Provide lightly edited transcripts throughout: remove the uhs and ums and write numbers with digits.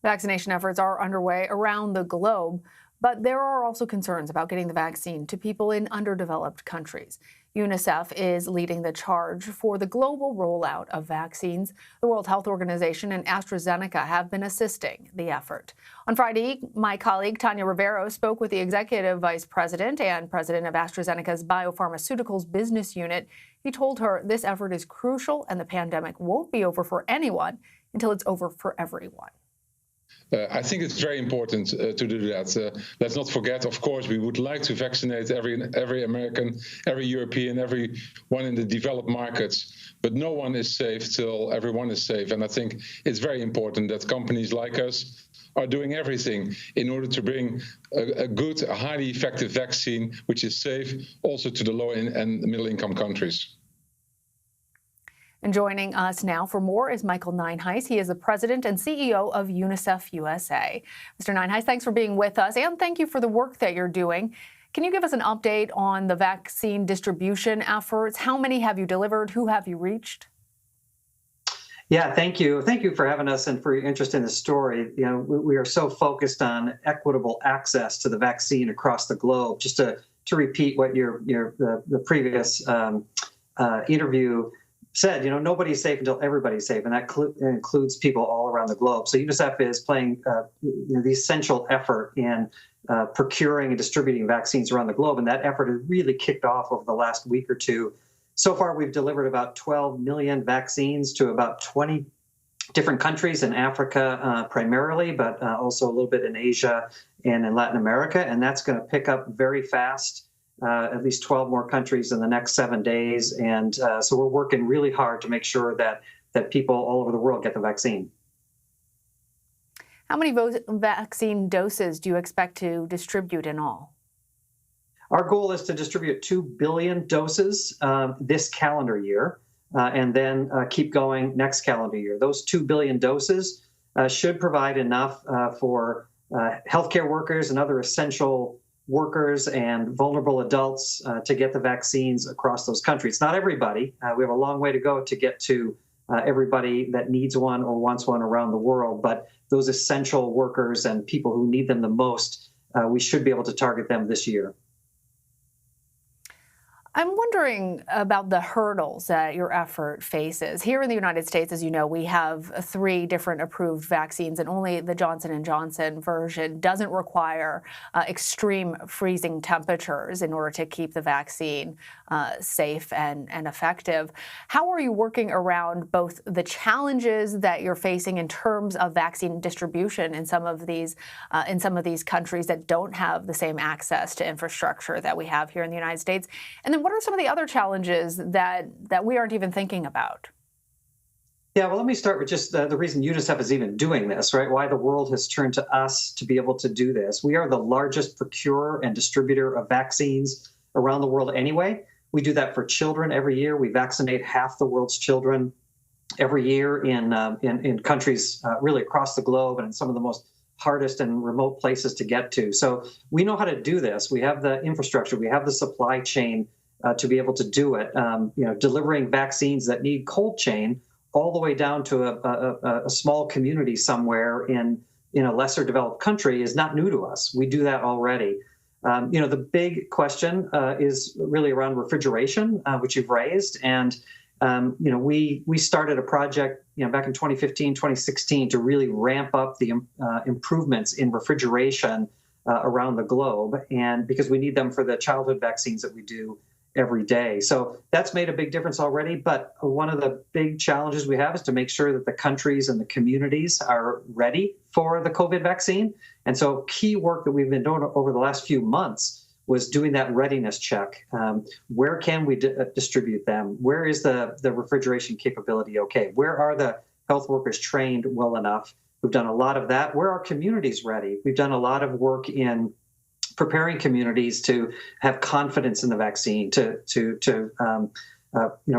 Vaccination efforts are underway around the globe, but there are also concerns about getting the vaccine to people in underdeveloped countries. UNICEF is leading the charge for the global rollout of vaccines. The World Health Organization and AstraZeneca have been assisting the effort. On Friday, my colleague Tanya Rivero spoke with the executive vice president and president of AstraZeneca's biopharmaceuticals business unit. He told her this effort is crucial and the pandemic won't be over for anyone until it's over for everyone. I think it's very important to do that. Let's not forget, of course, we would like to vaccinate every American, every European, everyone in the developed markets, but no one is safe till everyone is safe. And I think it's very important that companies like us are doing everything in order to bring a good, highly effective vaccine, which is safe, also to the low and middle-income countries. And joining us now for more is Michael Nyenhuis. He is the president and CEO of UNICEF USA. Mr. Nyenhuis, thanks for being with us, and thank you for the work that you're doing. Can you give us an update on the vaccine distribution efforts? How many have you delivered? Who have you reached? Yeah, thank you. Thank you for having us and for your interest in the story. You know, we are so focused on equitable access to the vaccine across the globe. Just to repeat what the previous interview said, nobody's safe until everybody's safe, and that includes people all around the globe. So UNICEF is playing the essential effort in procuring and distributing vaccines around the globe, and that effort has really kicked off over the last week or two. So far, we've delivered about 12 million vaccines to about 20 different countries in Africa primarily, but also a little bit in Asia and in Latin America, and that's going to pick up very fast. At least 12 more countries in the next 7 days. And so we're working really hard to make sure that people all over the world get the vaccine. How many vaccine doses do you expect to distribute in all? Our goal is to distribute 2 billion doses this calendar year, and then keep going next calendar year. Those 2 billion doses should provide enough for healthcare workers and other essential workers and vulnerable adults to get the vaccines across those countries. Not everybody. We have a long way to go to get to everybody that needs one or wants one around the world. But those essential workers and people who need them the most, we should be able to target them this year. I'm wondering about the hurdles that your effort faces. Here in the United States, as you know, we have 3 different approved vaccines, and only the Johnson & Johnson version doesn't require extreme freezing temperatures in order to keep the vaccine safe and effective. How are you working around both the challenges that you're facing in terms of vaccine distribution in some of these countries that don't have the same access to infrastructure that we have here in the United States? And then what are some of the other challenges that we aren't even thinking about? Yeah, well, let me start with just the reason UNICEF is even doing this, right? Why the world has turned to us to be able to do this. We are the largest procurer and distributor of vaccines around the world anyway. We do that for children every year. We vaccinate half the world's children every year in countries really across the globe and in some of the most hardest and remote places to get to. So we know how to do this. We have the infrastructure. We have the supply chain to be able to do it. Delivering vaccines that need cold chain all the way down to a small community somewhere in a lesser developed country is not new to us. We do that already. The big question is really around refrigeration, which you've raised. And, we started a project, back in 2015, 2016 to really ramp up the improvements in refrigeration around the globe. And because we need them for the childhood vaccines that we do every day. So that's made a big difference already. But one of the big challenges we have is to make sure that the countries and the communities are ready for the COVID vaccine. And so key work that we've been doing over the last few months was doing that readiness check. Where can we distribute them? Where is the refrigeration capability okay? Where are the health workers trained well enough? We've done a lot of that. Where are communities ready? We've done a lot of work in preparing communities to have confidence in the vaccine, to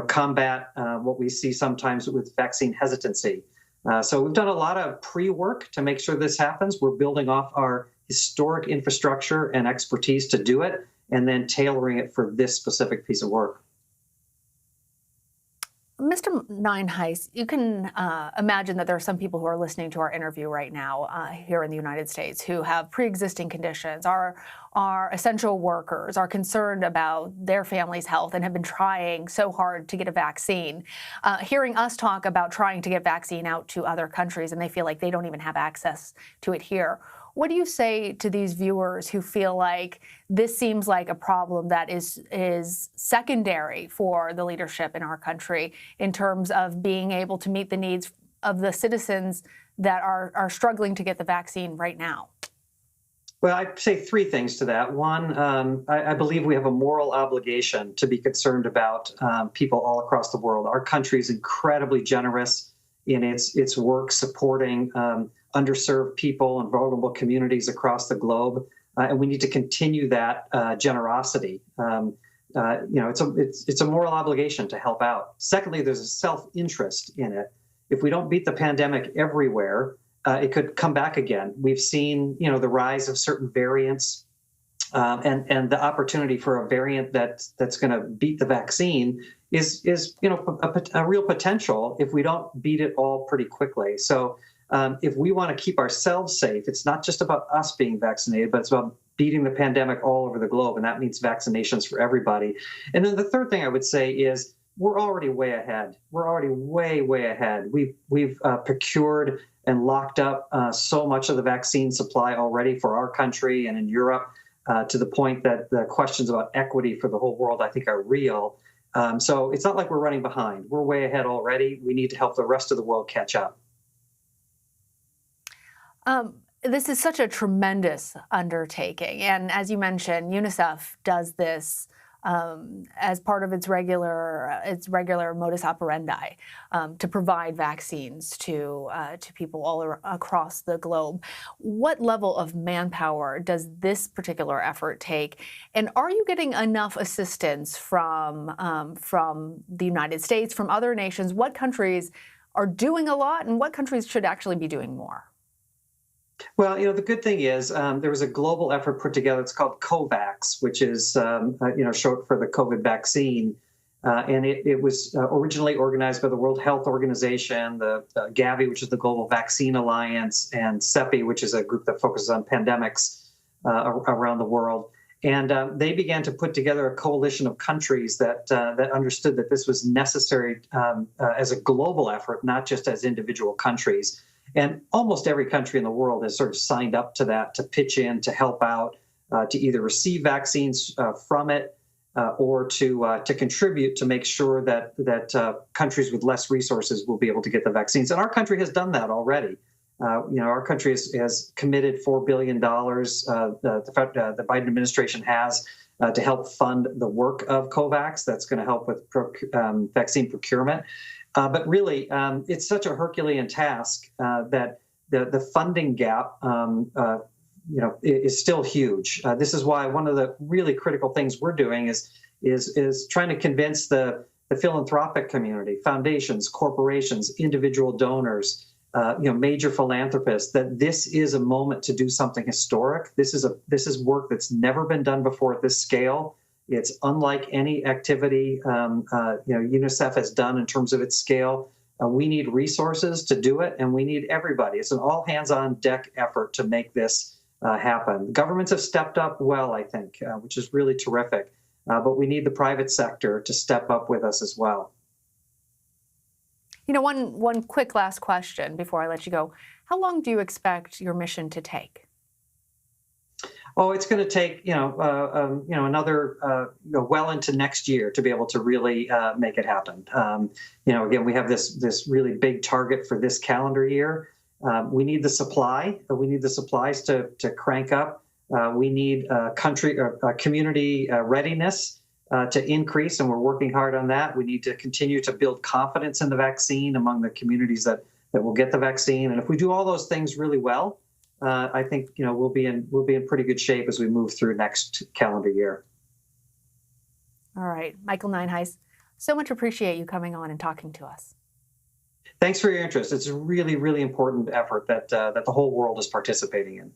combat what we see sometimes with vaccine hesitancy. So we've done a lot of pre-work to make sure this happens. We're building off our historic infrastructure and expertise to do it, and then tailoring it for this specific piece of work. Mr. Nyenhuis, you can imagine that there are some people who are listening to our interview right now here in the United States who have pre-existing conditions, are essential workers, are concerned about their family's health and have been trying so hard to get a vaccine. Hearing us talk about trying to get vaccine out to other countries and they feel like they don't even have access to it here. What do you say to these viewers who feel like this seems like a problem that is secondary for the leadership in our country in terms of being able to meet the needs of the citizens that are struggling to get the vaccine right now? Well, I'd say three things to that. One, I believe we have a moral obligation to be concerned about people all across the world. Our country is incredibly generous in its work supporting underserved people and vulnerable communities across the globe, and we need to continue that generosity. It's a moral obligation to help out. Secondly, there's a self-interest in it. If we don't beat the pandemic everywhere, it could come back again. We've seen, the rise of certain variants, and the opportunity for a variant that's going to beat the vaccine is a real potential if we don't beat it all pretty quickly. So if we want to keep ourselves safe, it's not just about us being vaccinated, but it's about beating the pandemic all over the globe, and that means vaccinations for everybody. And then the third thing I would say is we're already way ahead. We're already way ahead. We've procured and locked up so much of the vaccine supply already for our country and in Europe, to the point that the questions about equity for the whole world, I think, are real. So it's not like we're running behind. We're way ahead already. We need to help the rest of the world catch up. This is such a tremendous undertaking. And as you mentioned, UNICEF does this as part of its regular modus operandi to provide vaccines to people all across the globe. What level of manpower does this particular effort take? And are you getting enough assistance from the United States, from other nations? What countries are doing a lot, and what countries should actually be doing more? Well, the good thing is there was a global effort put together. It's called COVAX, which is short for the COVID vaccine, and it was originally organized by the World Health Organization, the Gavi, which is the Global Vaccine Alliance, and CEPI, which is a group that focuses on pandemics around the world. And they began to put together a coalition of countries that understood that this was necessary as a global effort, not just as individual countries. And almost every country in the world has sort of signed up to that, to pitch in, to help out, to either receive vaccines from it or to contribute to make sure that countries with less resources will be able to get the vaccines. And our country has done that already. Our country has committed $4 billion. The Biden administration has to help fund the work of COVAX. That's going to help with vaccine procurement. But really, it's such a Herculean task that the funding gap, is still huge. This is why one of the really critical things we're doing is trying to convince the philanthropic community, foundations, corporations, individual donors, major philanthropists, that this is a moment to do something historic. This is work that's never been done before at this scale. It's unlike any activity UNICEF has done in terms of its scale. We need resources to do it, and we need everybody. It's an all-hands-on-deck effort to make this happen. Governments have stepped up well, I think, which is really terrific. But we need the private sector to step up with us as well. One quick last question before I let you go. How long do you expect your mission to take? Oh, it's going to take, another, well into next year to be able to really make it happen. Again, we have this really big target for this calendar year. We need the supply. We need the supplies to crank up. We need community readiness to increase, and we're working hard on that. We need to continue to build confidence in the vaccine among the communities that will get the vaccine. And if we do all those things really well, I think we'll be in pretty good shape as we move through next calendar year. All right, Michael Nyenhuis, so much appreciate you coming on and talking to us. Thanks for your interest. It's a really, really important effort that the whole world is participating in.